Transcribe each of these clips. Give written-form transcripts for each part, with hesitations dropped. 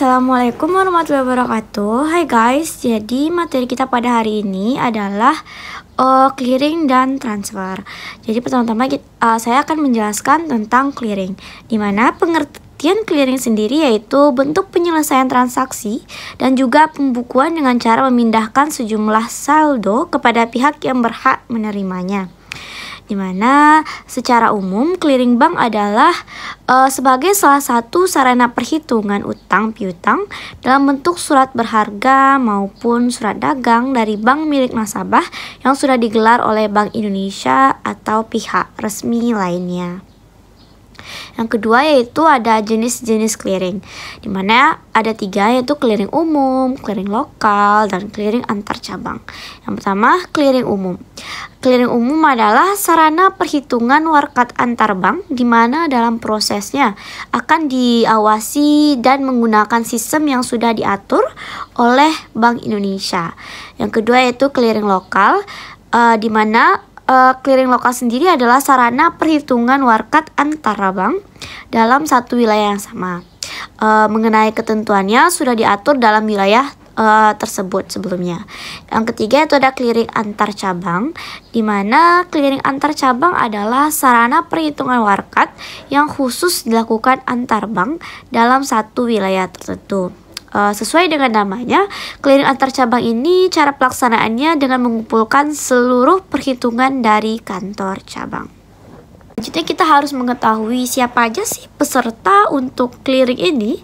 Assalamualaikum warahmatullahi wabarakatuh. Hai guys, jadi materi kita pada hari ini adalah clearing dan transfer. Jadi pertama-tama saya akan menjelaskan tentang clearing, di mana pengertian clearing sendiri yaitu bentuk penyelesaian transaksi dan juga pembukuan dengan cara memindahkan sejumlah saldo kepada pihak yang berhak menerimanya. Di mana secara umum clearing bank adalah sebagai salah satu sarana perhitungan utang piutang dalam bentuk surat berharga maupun surat dagang dari bank milik nasabah yang sudah digelar oleh Bank Indonesia atau pihak resmi lainnya. Yang kedua yaitu ada jenis-jenis clearing, di mana ada 3 yaitu clearing umum, clearing lokal, dan clearing antar cabang. Yang pertama, clearing umum. Clearing umum adalah sarana perhitungan warkat antar bank di mana dalam prosesnya akan diawasi dan menggunakan sistem yang sudah diatur oleh Bank Indonesia. Yang kedua yaitu clearing lokal, di mana clearing lokal sendiri adalah sarana perhitungan warkat antara bank dalam satu wilayah yang sama. Mengenai ketentuannya sudah diatur dalam wilayah tersebut sebelumnya. Yang ketiga itu ada clearing antar cabang, di mana clearing antar cabang adalah sarana perhitungan warkat yang khusus dilakukan antar bank dalam satu wilayah tertentu. Sesuai dengan namanya, clearing antar cabang ini cara pelaksanaannya dengan mengumpulkan seluruh perhitungan dari kantor cabang. Selanjutnya kita harus mengetahui siapa aja sih peserta untuk clearing ini.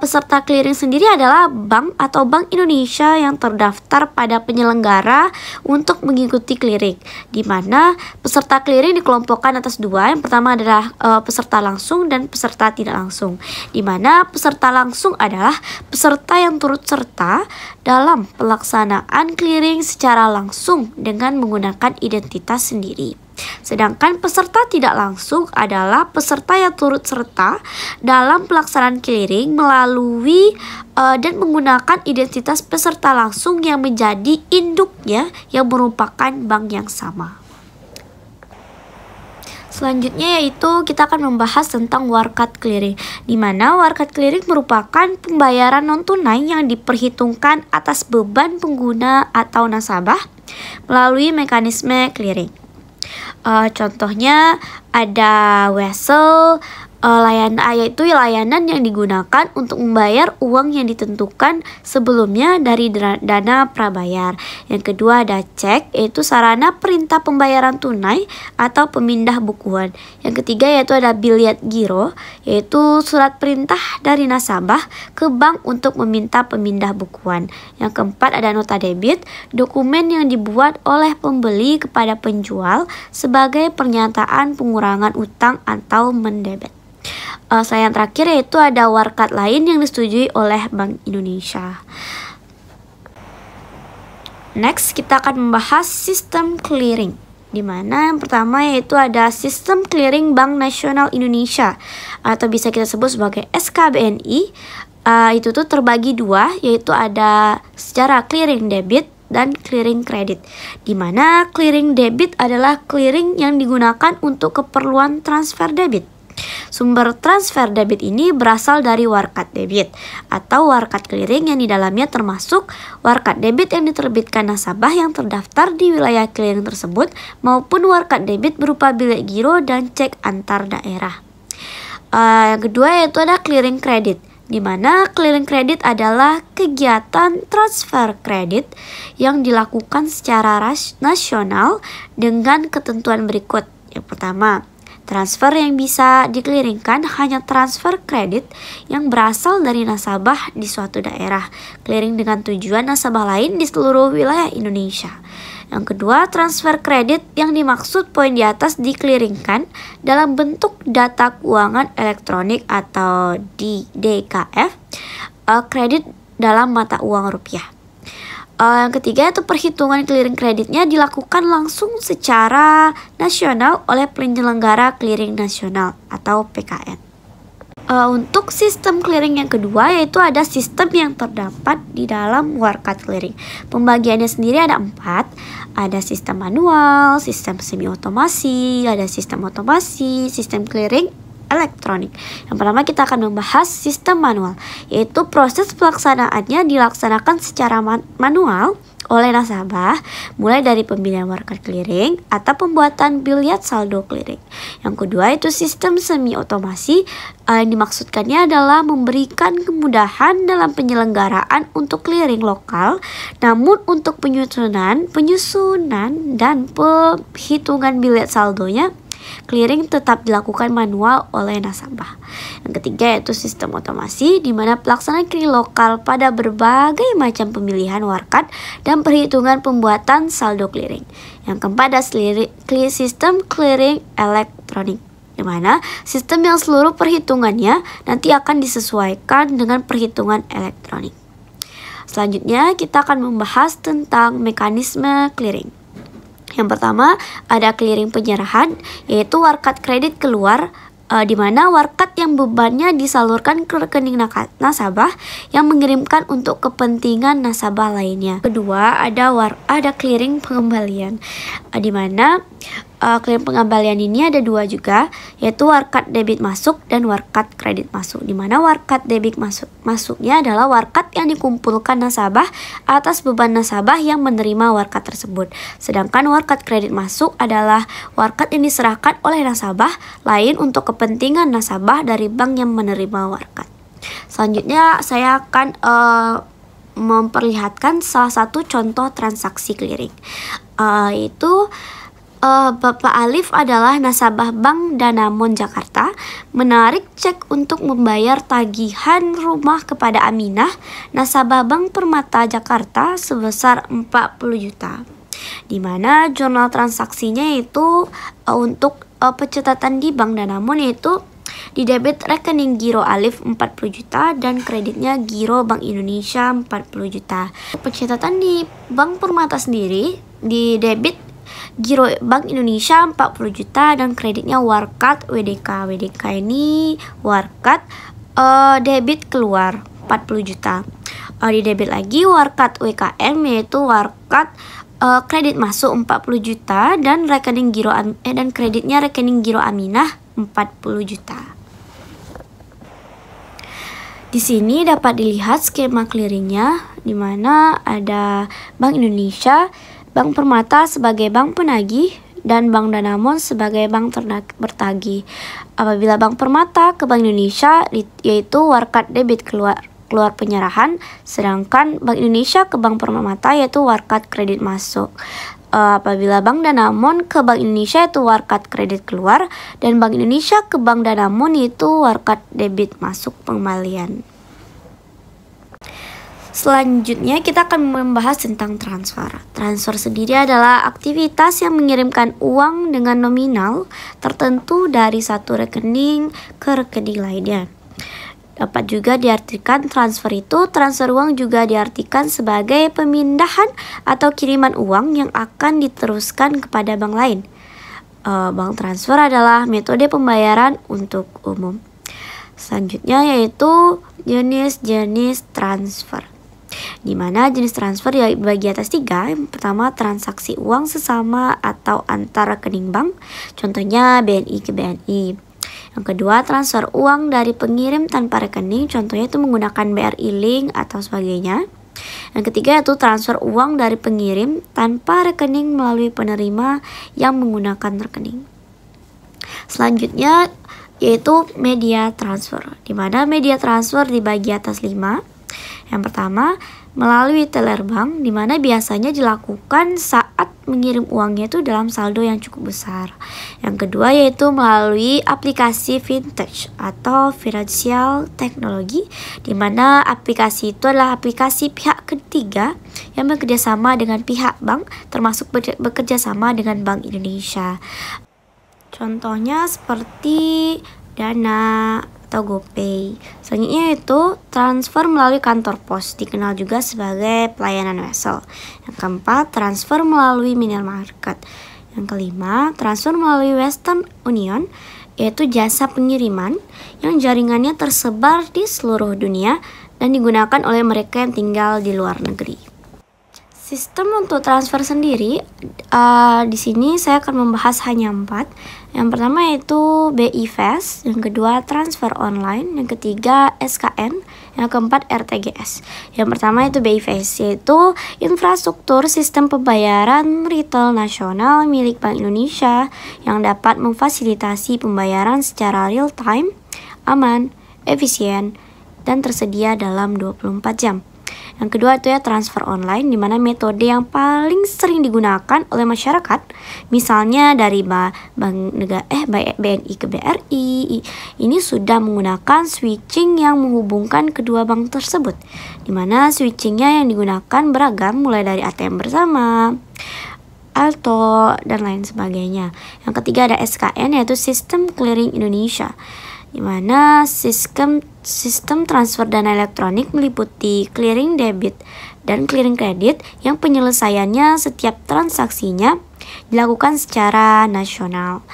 Peserta clearing sendiri adalah bank atau Bank Indonesia yang terdaftar pada penyelenggara untuk mengikuti clearing, di mana peserta clearing dikelompokkan atas 2. Yang pertama adalah peserta langsung dan peserta tidak langsung, di mana peserta langsung adalah peserta yang turut serta dalam pelaksanaan clearing secara langsung dengan menggunakan identitas sendiri. Sedangkan peserta tidak langsung adalah peserta yang turut serta dalam pelaksanaan clearing melalui dan menggunakan identitas peserta langsung yang menjadi induknya yang merupakan bank yang sama. Selanjutnya yaitu kita akan membahas tentang warkat clearing, di mana warkat clearing merupakan pembayaran non tunai yang diperhitungkan atas beban pengguna atau nasabah melalui mekanisme clearing. Contohnya ada wesel, yaitu layanan yang digunakan untuk membayar uang yang ditentukan sebelumnya dari dana prabayar. Yang kedua ada cek, yaitu sarana perintah pembayaran tunai atau pemindah bukuan. Yang ketiga yaitu ada biliet giro, yaitu surat perintah dari nasabah ke bank untuk meminta pemindah bukuan. Yang keempat ada nota debit, dokumen yang dibuat oleh pembeli kepada penjual sebagai pernyataan pengurangan utang atau mendebet. Yang terakhir yaitu ada warkat lain yang disetujui oleh Bank Indonesia. Next kita akan membahas sistem clearing, di mana yang pertama yaitu ada sistem clearing Bank Nasional Indonesia atau bisa kita sebut sebagai SKBNI. Itu tuh terbagi 2, yaitu ada secara clearing debit dan clearing kredit, di mana clearing debit adalah clearing yang digunakan untuk keperluan transfer debit. Sumber transfer debit ini berasal dari warkat debit atau warkat clearing yang di dalamnya termasuk warkat debit yang diterbitkan nasabah yang terdaftar di wilayah clearing tersebut maupun warkat debit berupa bilet giro dan cek antar daerah. Yang kedua yaitu ada clearing kredit, di mana clearing kredit adalah kegiatan transfer kredit yang dilakukan secara nasional dengan ketentuan berikut. Yang pertama, transfer yang bisa dikliringkan hanya transfer kredit yang berasal dari nasabah di suatu daerah, clearing dengan tujuan nasabah lain di seluruh wilayah Indonesia. Yang kedua, transfer kredit yang dimaksud poin di atas dikliringkan dalam bentuk data keuangan elektronik atau DKF, kredit dalam mata uang rupiah. Yang ketiga itu perhitungan clearing kreditnya dilakukan langsung secara nasional oleh penyelenggara clearing nasional atau PKN. Untuk sistem clearing yang kedua yaitu ada sistem yang terdapat di dalam warkat clearing. Pembagiannya sendiri ada 4. Ada sistem manual, sistem semi otomasi, ada sistem otomasi, sistem clearing elektronik. Yang pertama kita akan membahas sistem manual, yaitu proses pelaksanaannya dilaksanakan secara manual oleh nasabah, mulai dari pembelian market clearing atau pembuatan biliet saldo clearing. Yang kedua itu sistem semi otomasi. Yang dimaksudkannya adalah memberikan kemudahan dalam penyelenggaraan untuk clearing lokal, namun untuk penyusunan dan penghitungan biliet saldonya clearing tetap dilakukan manual oleh nasabah. Yang ketiga yaitu sistem otomasi, di mana pelaksanaan clearing lokal pada berbagai macam pemilihan warkat dan perhitungan pembuatan saldo clearing. Yang keempat adalah sistem clearing elektronik, di mana sistem yang seluruh perhitungannya nanti akan disesuaikan dengan perhitungan elektronik. Selanjutnya kita akan membahas tentang mekanisme clearing. Yang pertama ada clearing penyerahan, yaitu warkat kredit keluar, di mana warkat yang bebannya disalurkan ke rekening nasabah yang mengirimkan untuk kepentingan nasabah lainnya. Kedua ada clearing pengembalian, di mana clearing pengembalian ini ada dua juga, yaitu warkat debit masuk dan warkat kredit masuk. Di mana warkat debit masuknya adalah warkat yang dikumpulkan nasabah atas beban nasabah yang menerima warkat tersebut. Sedangkan warkat kredit masuk adalah warkat yang diserahkan oleh nasabah lain untuk kepentingan nasabah dari bank yang menerima warkat. Selanjutnya saya akan memperlihatkan salah satu contoh transaksi clearing, yaitu Bapak Alif adalah nasabah Bank Danamon Jakarta menarik cek untuk membayar tagihan rumah kepada Aminah, nasabah Bank Permata Jakarta sebesar 40 juta. Di mana jurnal transaksinya itu untuk pencatatan di Bank Danamon yaitu di debit rekening giro Alif 40 juta dan kreditnya giro Bank Indonesia 40 juta. Pencatatan di Bank Permata sendiri di debit giro Bank Indonesia 40 juta dan kreditnya warkat WDK. WDK ini warkat debit keluar 40 juta. Di debit lagi warkat WKM, yaitu warkat kredit masuk 40 juta dan rekening giro dan kreditnya rekening giro Aminah 40 juta. Di sini dapat dilihat skema clearingnya, di mana ada Bank Indonesia, Bank Permata sebagai bank penagih dan Bank Danamon sebagai bank bertagih. Apabila Bank Permata ke Bank Indonesia yaitu warkat debit keluar penyerahan, sedangkan Bank Indonesia ke Bank Permata yaitu warkat kredit masuk. Apabila Bank Danamon ke Bank Indonesia yaitu warkat kredit keluar dan Bank Indonesia ke Bank Danamon yaitu warkat debit masuk pengembalian. Selanjutnya kita akan membahas tentang transfer. Transfer sendiri adalah aktivitas yang mengirimkan uang dengan nominal tertentu dari satu rekening ke rekening lainnya. Dapat juga diartikan transfer uang juga diartikan sebagai pemindahan atau kiriman uang yang akan diteruskan kepada bank lain. Bank transfer adalah metode pembayaran untuk umum. Selanjutnya yaitu jenis-jenis transfer, di mana jenis transfer dibagi atas 3. Yang pertama transaksi uang sesama atau antar rekening bank, contohnya BNI ke BNI. Yang kedua transfer uang dari pengirim tanpa rekening, contohnya itu menggunakan BRI Link atau sebagainya. Yang ketiga yaitu transfer uang dari pengirim tanpa rekening melalui penerima yang menggunakan rekening. Selanjutnya yaitu media transfer, di mana media transfer dibagi atas 5. Yang pertama melalui teller bank, di mana biasanya dilakukan saat mengirim uangnya itu dalam saldo yang cukup besar. Yang kedua yaitu melalui aplikasi fintech atau financial technology, di mana aplikasi itu adalah aplikasi pihak ketiga yang bekerjasama dengan pihak bank, termasuk bekerjasama dengan Bank Indonesia. Contohnya seperti Dana atau GoPay. Selanjutnya itu transfer melalui kantor pos, dikenal juga sebagai pelayanan wesel. Yang keempat, transfer melalui minimarket. Yang kelima, transfer melalui Western Union, yaitu jasa pengiriman yang jaringannya tersebar di seluruh dunia dan digunakan oleh mereka yang tinggal di luar negeri. Sistem untuk transfer sendiri, di sini saya akan membahas hanya 4. Yang pertama yaitu BI Fast, yang kedua transfer online, yang ketiga SKN, yang keempat RTGS. Yang pertama itu BI Fast, yaitu infrastruktur sistem pembayaran retail nasional milik Bank Indonesia yang dapat memfasilitasi pembayaran secara real time, aman, efisien, dan tersedia dalam 24 jam. Yang kedua itu ya transfer online, di mana metode yang paling sering digunakan oleh masyarakat, misalnya dari BNI ke BRI, ini sudah menggunakan switching yang menghubungkan kedua bank tersebut, di mana switchingnya yang digunakan beragam, mulai dari ATM bersama, Alto, dan lain sebagainya. Yang ketiga ada SKN, yaitu Sistem Clearing Indonesia, di mana sistem transfer dana elektronik meliputi clearing debit dan clearing kredit yang penyelesaiannya setiap transaksinya dilakukan secara nasional.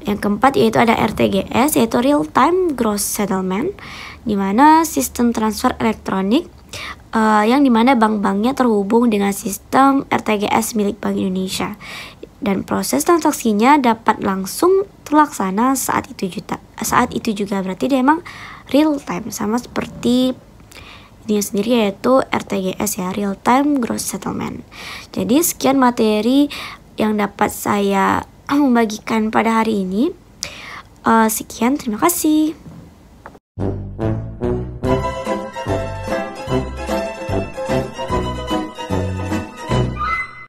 Yang keempat yaitu ada RTGS, yaitu Real Time Gross Settlement, di mana sistem transfer elektronik yang dimana bank-banknya terhubung dengan sistem RTGS milik Bank Indonesia, dan proses transaksinya dapat langsung terlaksana saat itu juga berarti dia emang real time, sama seperti ini sendiri yaitu RTGS ya, Real Time Gross Settlement. Jadi sekian materi yang dapat saya membagikan pada hari ini. Sekian, terima kasih.